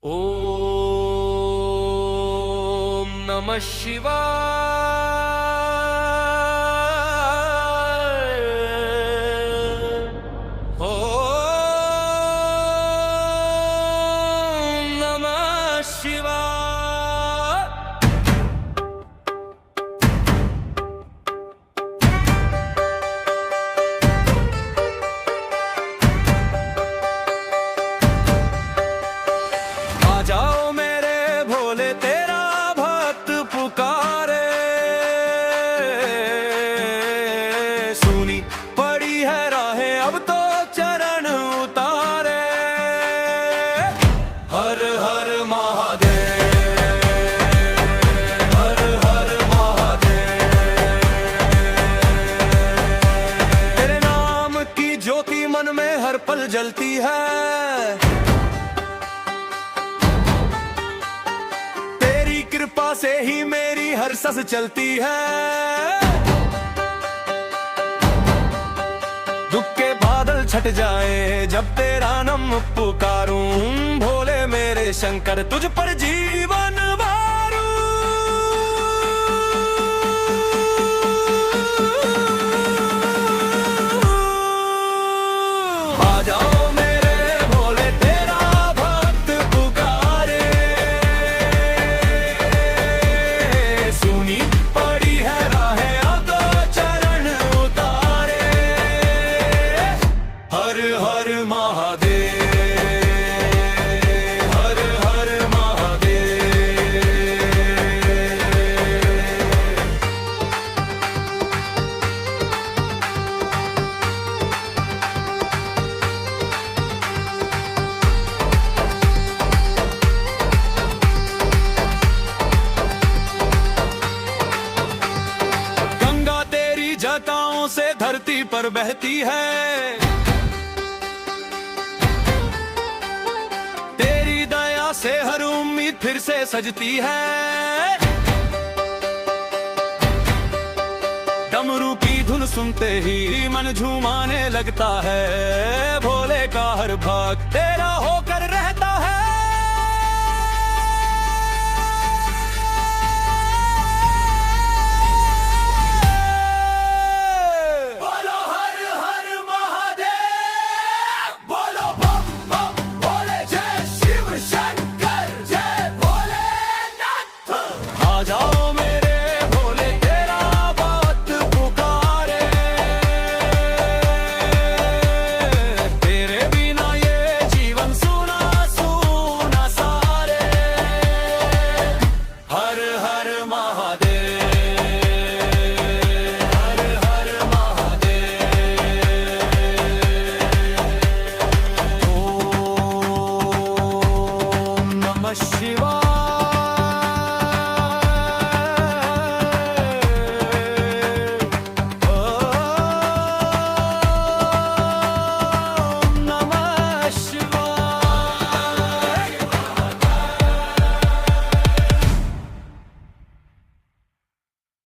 ओम नमः शिवाय। ओम नमः शिवाय। आ जाओ मेरे भोले तेरा भक्त पुकारे, सुनी पड़ी है राहें अब तो चरण उतारे। हर हर महादेव, हर हर महादेव। तेरे नाम की ज्योति मन में हर पल जलती है, कृपा से ही मेरी हर सांस चलती है। दुख के बादल छट जाए जब तेरा नाम पुकारूं, भोले मेरे शंकर तुझ पर जीवन वारूं। आ जाओ हर हर महादेव, हर हर महादेव। गंगा तेरी जटाओं से धरती पर बहती है, से हर उम्मीद फिर से सजती है। डमरू की धुन सुनते ही मन झूमाने लगता है, भोले का हर भाग तेरा होकर रह